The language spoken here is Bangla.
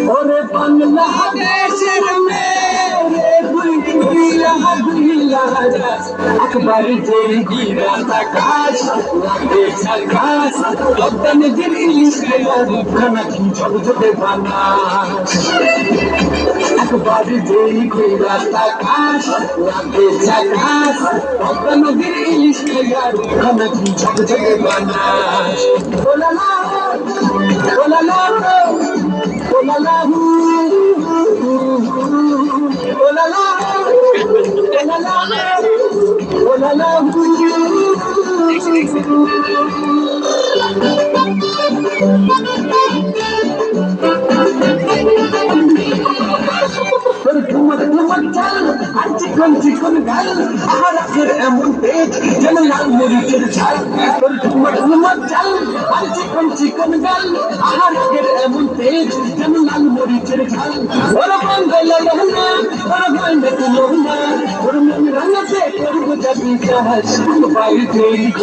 ওরে বাংলাদেশের মেয়ে একবার যেই গিরাতা কাজ লাগে ঝাকাস তখন দিন ইলিশ খানা কি ঝকঝকে বানাস একবার যেই গিরাতা কাজ লাগে ঝাকাস তখন দিন ইলিশ খানা কি ঝকঝকে বানাস ওলা লা ওলা লা ওলা লা ওলা লা ওলা লা তোর ঠুমক ঠুমক চাল আর চিকন চিকন গাল আর আখের এমন পেট যেন লাল মরিচের ঝাল তোর ঠুমক ঠুমক চাল আর চিকন চিকন গাল আর আখের এমন পেট যেন লাল মরিচের ঝাল ওরা বন্ধ লহনা ওরা বন্ধ লহনা ওর মন রাঙাতে করবো যাবি কাজ বাইরে